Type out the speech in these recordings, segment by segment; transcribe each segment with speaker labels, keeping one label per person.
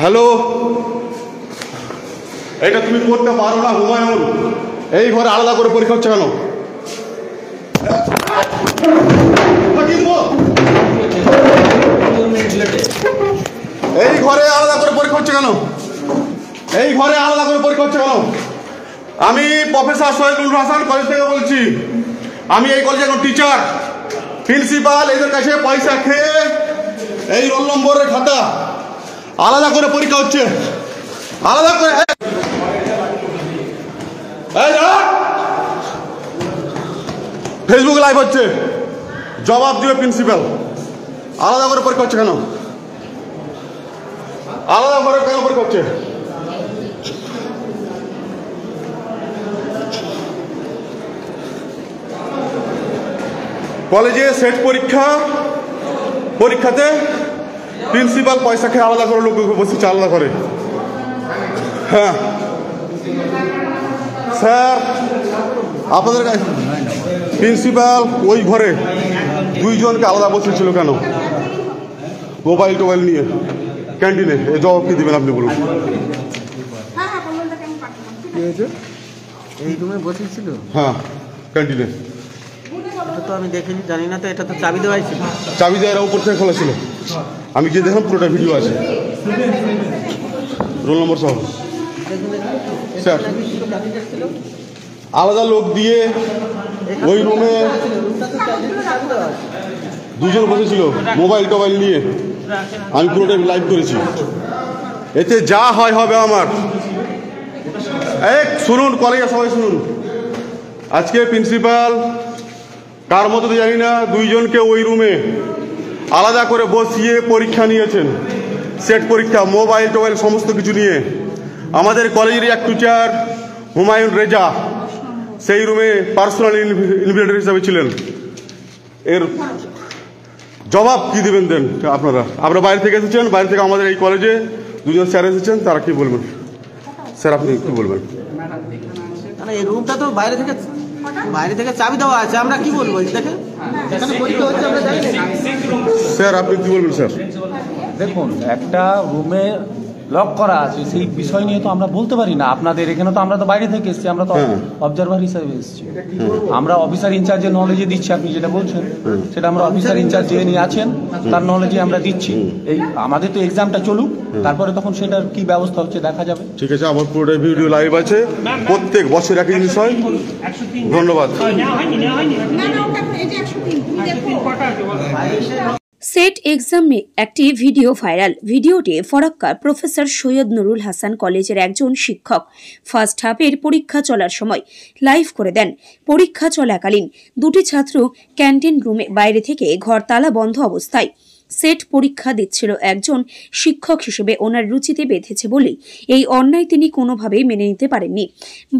Speaker 1: Hello, এটা তুমি করতে পারো না হুমায়ুন। এই ঘরে আলাদা করে পরীক্ষা হচ্ছে কেন? এই ঘরে আলাদা করে পরীক্ষা হচ্ছে কেন? এই ঘরে আলাদা করে পরীক্ষা হচ্ছে কেন? আমি প্রফেসর সৈয়দ নুরুল হাসান কলেজ থেকে বলছি। আমি এই কলেজের এখন টিচার, প্রিন্সিপাল। এদের কাছে পয়সা খেয়ে এই রোল নম্বরের খাতা আলাদা করে পরীক্ষা হচ্ছে, আলাদা করে। ফেসবুক লাইভ হচ্ছে, জবাব দিবে প্রিন্সিপাল। আলাদা করে পরীক্ষা হচ্ছে কেন? আলাদা করে কেন পরীক্ষা হচ্ছে? কলেজে সেট পরীক্ষাতে প্রিন্সিপাল পয়সা খেয়ে আলাদা করে লোক বসেছে, আলাদা করে। হ্যাঁ স্যার, আপনাদের প্রিন্সিপাল ওই ঘরে দুইজনকে আলাদা বসেছিল কেন? মোবাইল টোবাইল নিয়ে ক্যান্টিনে। এই জবাব কি দেবেন আপনি বলুন?
Speaker 2: এই রুমে বসেছিল?
Speaker 1: হ্যাঁ, ক্যান্টিনে।
Speaker 2: এটা তো আমি দেখিনি, জানি না তো। এটা তো চাবি দেওয়াই ছিল।
Speaker 1: চাবি দেওয়ার উপর থেকে খোলা ছিল। আমি গিয়ে দেখলাম, পুরোটা ভিডিও আছে, রোল নম্বর সহ। স্যার, আলাদা লোক দিয়ে ওই রুমে দুজন বসেছিল মোবাইল টোবাইল নিয়ে। আমি পুরোটাই লাইভ করেছি। এতে যা হয় হবে আমার। শুনুন কলেজে সবাই শুনুন, আজকে প্রিন্সিপাল কার মতো জানি না দুইজনকে ওই রুমে আলাদা করে বসিয়ে পরীক্ষা নিয়েছেন, সেট পরীক্ষা, মোবাইল টোবাইল সমস্ত কিছু নিয়ে। আমাদের কলেজের এক টিচার হুমায়ুন রেজা সেই রুমে পার্সোনাল ইনভিজিলেটর হিসাবে ছিলেন। এর জবাব কি দিবেন দেন আপনারা? আপনারা বাইরে থেকে এসেছেন, বাইরে থেকে আমাদের এই কলেজে দুজন স্যার এসেছেন, তারা কি বলবেন? স্যার আপনি কি বলবেন?
Speaker 2: এই রুমটা তো বাইরে থেকে চাবি দেওয়া আছে, আমরা কি বলবো? দেখে
Speaker 1: স্যার আপনি কি বলবেন? স্যার
Speaker 3: দেখুন, একটা রুমে লক করা আছে, সেই বিষয় নিয়ে তো আমরা বলতে পারি না। আপনাদের এখানে তো আমরা তো বাইরে থেকে এসেছি, আমরা তো অবজারভার হিসাবে এসেছি। আমরা অফিসার ইনচার্জের নলেজে দিচ্ছি। আপনি যেটা বলছেন সেটা আমরা অফিসার ইনচার্জ যে নিয়ে আছেন তার নলেজে আমরা দিচ্ছি। এই আমাদের তো এক্সামটা চলুক, তারপরে তখন সেটার কি ব্যবস্থা হচ্ছে দেখা যাবে।
Speaker 1: ঠিক আছে, আমার পুরোটাই ভিডিও লাইভ আছে, প্রত্যেক বছর একই বিষয়। ধন্যবাদ।
Speaker 4: সেট এক্সামে একটি ভিডিও ভাইরাল। ভিডিওটি ফরাক্কার প্রফেসর সৈয়দ নুরুল হাসান কলেজের একজন শিক্ষক ফার্স্ট হাফের পরীক্ষা চলার সময় লাইভ করে দেন। পরীক্ষা চলাকালীন দুটি ছাত্র ক্যান্টিন রুমে বাইরে থেকে ঘর তালা বন্ধ অবস্থায় সেট পরীক্ষা দিচ্ছিল। একজন শিক্ষক হিসেবে ওনার রুচিতে বেঁধেছে বলেই এই অন্যায় তিনি কোনোভাবেই মেনে নিতে পারেননি।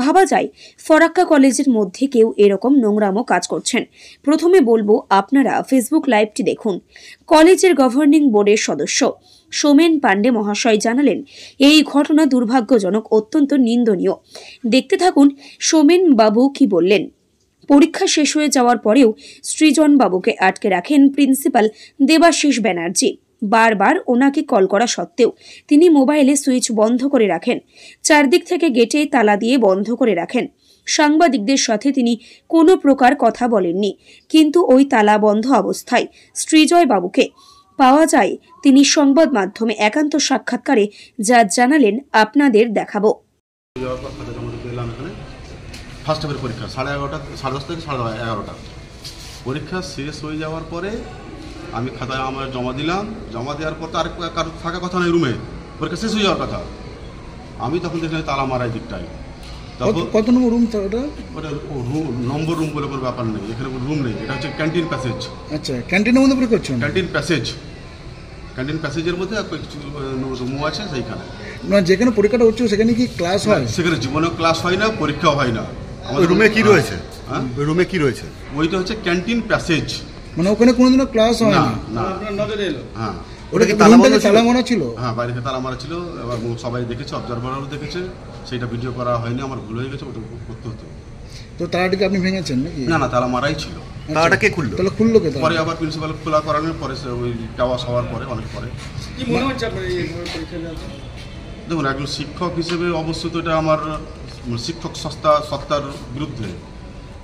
Speaker 4: ভাবা যায় ফরাক্কা কলেজের মধ্যে কেউ এরকম নোংরামো কাজ করছেন। প্রথমে বলবো, আপনারা ফেসবুক লাইভটি দেখুন। কলেজের গভর্নিং বোর্ডের সদস্য সোমেন পান্ডে মহাশয় জানালেন, এই ঘটনা দুর্ভাগ্যজনক, অত্যন্ত নিন্দনীয়। দেখতে থাকুন সোমেন বাবু কি বললেন। পরীক্ষা শেষ হয়ে যাওয়ার পরেও সৃজন বাবুকে আটকে রাখেন প্রিন্সিপাল দেবাশিস ব্যানার্জি। বারবার ওনাকে কল করা সত্ত্বেও তিনি মোবাইলে সুইচ বন্ধ করে রাখেন। চারদিক থেকে গেটে তালা দিয়ে বন্ধ করে রাখেন। সাংবাদিকদের সাথে তিনি কোনো প্রকার কথা বলেননি, কিন্তু ওই তালা বন্ধ অবস্থায় সৃজয় বাবুকে পাওয়া যায়। তিনি সংবাদ মাধ্যমে একান্ত সাক্ষাৎকারে যা জানালেন আপনাদের দেখাবো।
Speaker 1: ফার্স্ট হাফের পরীক্ষা 11:30, 10:30 থেকে 11:30। পরীক্ষা শেষ হয়ে যাওয়ার পরে আমি খাতায় আমার জমা দিলাম। জমা দেওয়ার পর তো আর কারো থাকা কথা নয় রুমে, পরীক্ষা শেষ হয়ে যাওয়ার কথা। আমি তখন দেখলাম তালা মারাই দিকটাই।
Speaker 5: কত নম্বর রুম? ওটা
Speaker 1: নম্বর রুম বলে কোনো ব্যাপার নেই, এখানে কোনো রুম নেই। এটা হচ্ছে ক্যান্টিন প্যাসেজ।
Speaker 5: আচ্ছা, ক্যান্টিনের মধ্যে পরীক্ষা হচ্ছে?
Speaker 1: ক্যান্টিন প্যাসেজের মধ্যে কিছু রুম আছে সেইখানে।
Speaker 5: মানে যেখানে পরীক্ষাটা হচ্ছে সেখানে কি ক্লাস হয়?
Speaker 1: সেখানে জীবনেও ক্লাস হয় না, পরীক্ষাও হয় না।
Speaker 6: ওই রুমে কি রয়েছে? ওই রুমে কি রয়েছে?
Speaker 1: ওইটা হচ্ছে ক্যান্টিন প্যাসেজ।
Speaker 5: মানে ওখানে কোনোদিনও ক্লাস হয় না?
Speaker 1: হ্যাঁ।
Speaker 5: ওটা কি তালা মারা ছিল?
Speaker 1: হ্যাঁ, বাইরে থেকে তালা মারা ছিল। এবার সবাই দেখেছে, অবজারভারও দেখেছে। সেইটা ভিডিও করা হয়নি, আমার ভুল হয়ে গেছে, ওটা করতে হতো।
Speaker 5: তো তালাটিকে আপনি ভেঙেছেন নাকি?
Speaker 1: না, তালা মারাই ছিল।
Speaker 6: তালাটা কে খুললো?
Speaker 5: তাহলে খুললো কে তাহলে?
Speaker 1: পরে আবার প্রিন্সিপাল খোলা করানোর পরে ওই টাওয়াস হওয়ার পরে অনেক পরে।
Speaker 7: কি মনে হচ্ছে আপনার এই পরীক্ষা দেওয়ার পর?
Speaker 1: দেখুন, একজন শিক্ষক হিসেবে অবশ্যই তো এটা আমার শিক্ষক সত্তার বিরুদ্ধে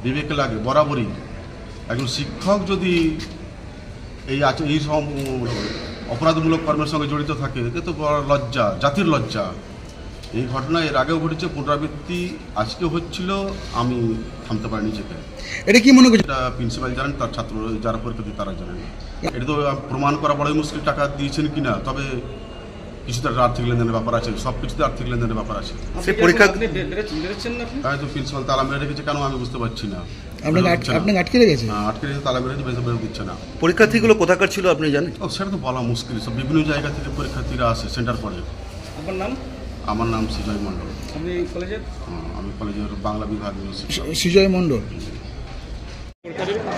Speaker 1: বিবেকে লাগে বরাবরই। একজন শিক্ষক যদি এই সব অপরাধমূলক কর্মের সঙ্গে জড়িত থাকে, এতে তো বড় লজ্জা, জাতির লজ্জা। এই ঘটনা এর আগেও ঘটেছে, পুনরাবৃত্তি আজকে হচ্ছিল, আমি থামতে পারিনি নিজেকে।
Speaker 5: এটা কি মনে করছে?
Speaker 1: এটা প্রিন্সিপাল জানেন, তার ছাত্র যারা পরীক্ষা দিয়ে তারা জানেন। এটা তো প্রমাণ করা বড়ই মুশকিল, টাকা দিয়েছেন কিনা। তবে কিছুতে আর্থিক লেনদেনের ব্যাপার আছে, সব কিছুতে আর্থিক লেনদেনের ব্যাপার আছে।
Speaker 6: সে পরীক্ষা
Speaker 7: আপনি বেরোচ্ছেন না আপনি?
Speaker 1: হয়তো প্রিন্সিপাল তালা মেরে রেখেছে, কেন আমি বুঝতে পারছি না।
Speaker 5: আপনাকে আটকে রেখেছে?
Speaker 1: আটকে রেখেছে, তালা মেরে রেখেছে, বেরো দিচ্ছে না।
Speaker 6: পরীক্ষার্থীগুলো কোথাকার ছিল আপনি জানেন?
Speaker 1: সেটা তো বলা মুশকিল, সব বিভিন্ন জায়গা থেকে পরীক্ষার্থীরা আসে সেন্টার পড়ে।
Speaker 7: আপনার নাম?
Speaker 1: আমার নাম সুজয় মণ্ডল।
Speaker 7: আপনি কলেজের?
Speaker 1: আমি কলেজের বাংলা বিভাগীয় শিক্ষক।
Speaker 5: সুজয় মণ্ডল।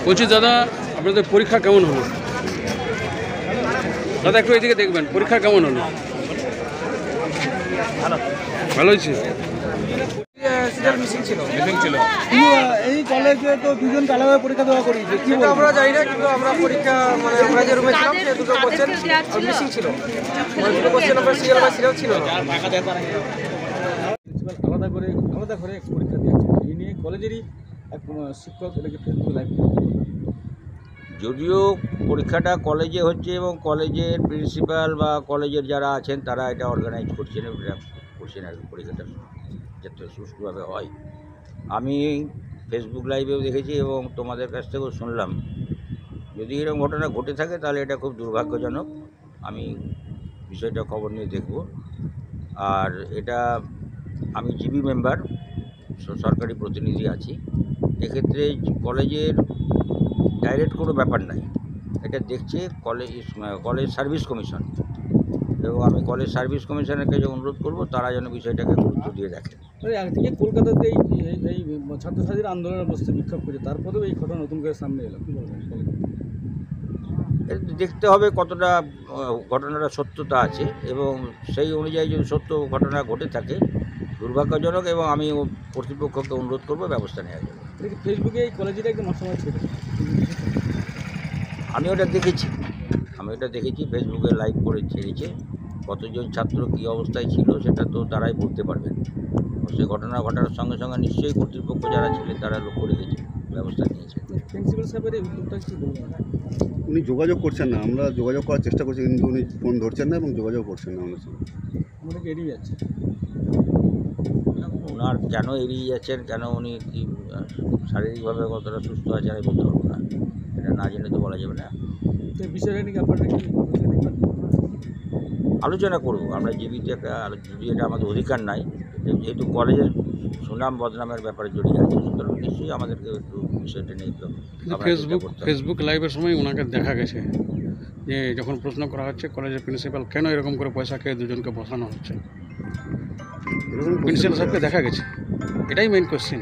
Speaker 7: বলছি দাদা, আপনাদের পরীক্ষা কেমন হলো? দাদা একটু এদিকে দেখবেন, পরীক্ষা কেমন হলো? ভালো হয়েছে? মিসিং ছিল।
Speaker 2: এই কলেজে তো দুজন আলাদা পরীক্ষা দেওয়া করিয়েছে, কি বলবো?
Speaker 8: আমরা জানি না, কিন্তু আমরা পরীক্ষা মানে আমরা যে রুমে ছিলাম সে দুটো কোশ্চেন মিসিং ছিল, মানে দুটো কোশ্চেন আমরা সিরিয়াল বা সিরিয়াল ছিল না।
Speaker 7: প্রিন্সিপাল আলাদা করে পরীক্ষা দিয়েছে, এই নিয়ে কলেজেরই এক শিক্ষক এটাকে ফেসবুকে লাইভ করে।
Speaker 9: যদিও পরীক্ষাটা কলেজে হচ্ছে এবং কলেজের প্রিন্সিপাল বা কলেজের যারা আছেন তারা এটা অর্গানাইজ করছেন, এটা করছেন আর কি, পরীক্ষাটা যাতে সুষ্ঠুভাবে হয়। আমি ফেসবুক লাইভেও দেখেছি এবং তোমাদের কাছ থেকেও শুনলাম। যদি এরকম ঘটনা ঘটে থাকে তাহলে এটা খুব দুর্ভাগ্যজনক। আমি বিষয়টা খবর নিয়ে দেখব। আর এটা আমি জিবি মেম্বার, সরকারি প্রতিনিধি আছি। এক্ষেত্রে কলেজের ডাইরেক্ট কোনো ব্যাপার নাই, এটা দেখছে কলেজ সার্ভিস কমিশন, এবং আমি কলেজ সার্ভিস কমিশনের কাছে অনুরোধ করব তারা যেন বিষয়টাকে গুরুত্ব দিয়ে দেখে।
Speaker 7: আগে থেকে কলকাতাতে এই ছাত্রছাত্রীরা আন্দোলনের অবস্থা বিক্ষোভ করেছে, তারপরেও এই ঘটনা নতুন করে সামনে এলো, কী বলবেন?
Speaker 9: দেখতে হবে কতটা ঘটনাটা সত্যতা আছে, এবং সেই অনুযায়ী যদি সত্য ঘটনা ঘটে থাকে দুর্ভাগ্যজনক, এবং আমি কর্তৃপক্ষকে অনুরোধ করব ব্যবস্থা নেওয়া যাবে।
Speaker 7: ফেসবুকে এই কলেজের একদম অসময় ছিল,
Speaker 9: আমি ওটা দেখেছি ফেসবুকে লাইভ করে ছেড়েছে। কতজন ছাত্র কী অবস্থায় ছিল সেটা তো তারাই বলতে পারবেন। সে ঘটনা ঘটার সঙ্গে সঙ্গে নিশ্চয়ই কর্তৃপক্ষ যারা ছিলেন তারা লক্ষ্য রেখেছে, ব্যবস্থা নিয়েছে।
Speaker 7: প্রিন্সিপাল সাহেবের এই উদ্যোগটা কি বলবেন?
Speaker 6: উনি যোগাযোগ করছেন না, আমরা যোগাযোগ করার চেষ্টা করছি কিন্তু উনি ফোন ধরছেন না এবং যোগাযোগ করছেন না আমাদের সঙ্গে।
Speaker 7: আমাদেরকে এড়িয়ে যাচ্ছে।
Speaker 9: ওনার কেন এড়িয়ে যাচ্ছেন, কেন উনি কি শারীরিকভাবে কতটা সুস্থ আছে আমি বলতে পারবো না, এটা না জেনে তো বলা যাবে না।
Speaker 7: তো এই বিষয়টা নিয়ে আপনারা কি
Speaker 9: আলোচনা করব আমরা, জীবিত একটা যদি এটা আমাদের অধিকার নাই, যেহেতু কলেজের সুনাম বদনামের ব্যাপারে জড়িয়ে আছে, সুতরাং নিশ্চয়ই আমাদেরকে একটু বিষয়টা নিয়ে
Speaker 7: ফেসবুক লাইভের সময় ওনাকে দেখা গেছে যে যখন প্রশ্ন করা হচ্ছে কলেজের প্রিন্সিপাল কেন এরকম করে পয়সা খেয়ে দুজনকে বসানো হচ্ছে, প্রিন্সিপাল সাহেবকে দেখা গেছে, এটাই মেইন কোশ্চেন।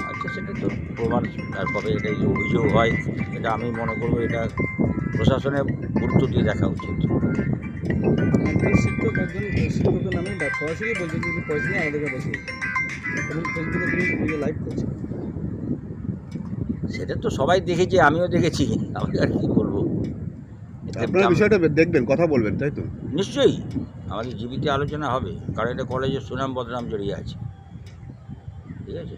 Speaker 9: আচ্ছা, সেটা তো প্রমাণ আর কবে এটা যে অভিযোগ হয়, এটা আমি মনে করবো এটা প্রশাসনের গুরুত্ব দিয়ে দেখা উচিত।
Speaker 7: একজন শিক্ষকের নামে সরাসরি বলছে যে পয়সা নিয়ে আমাদেরকে বসে, এবং ফেসবুকে তিনি লাইভ করছে।
Speaker 9: সেটা তো সবাই দেখেছে, আমিও দেখেছি, আমি আর কি বলবো।
Speaker 6: আপনারা বিষয়টা দেখবেন, কথা বলবেন, তাই তো?
Speaker 9: নিশ্চয়ই আমাদের জীবিত আলোচনা হবে, কারণ এটা কলেজের সুনাম বদনাম জড়িয়ে আছে। ঠিক আছে।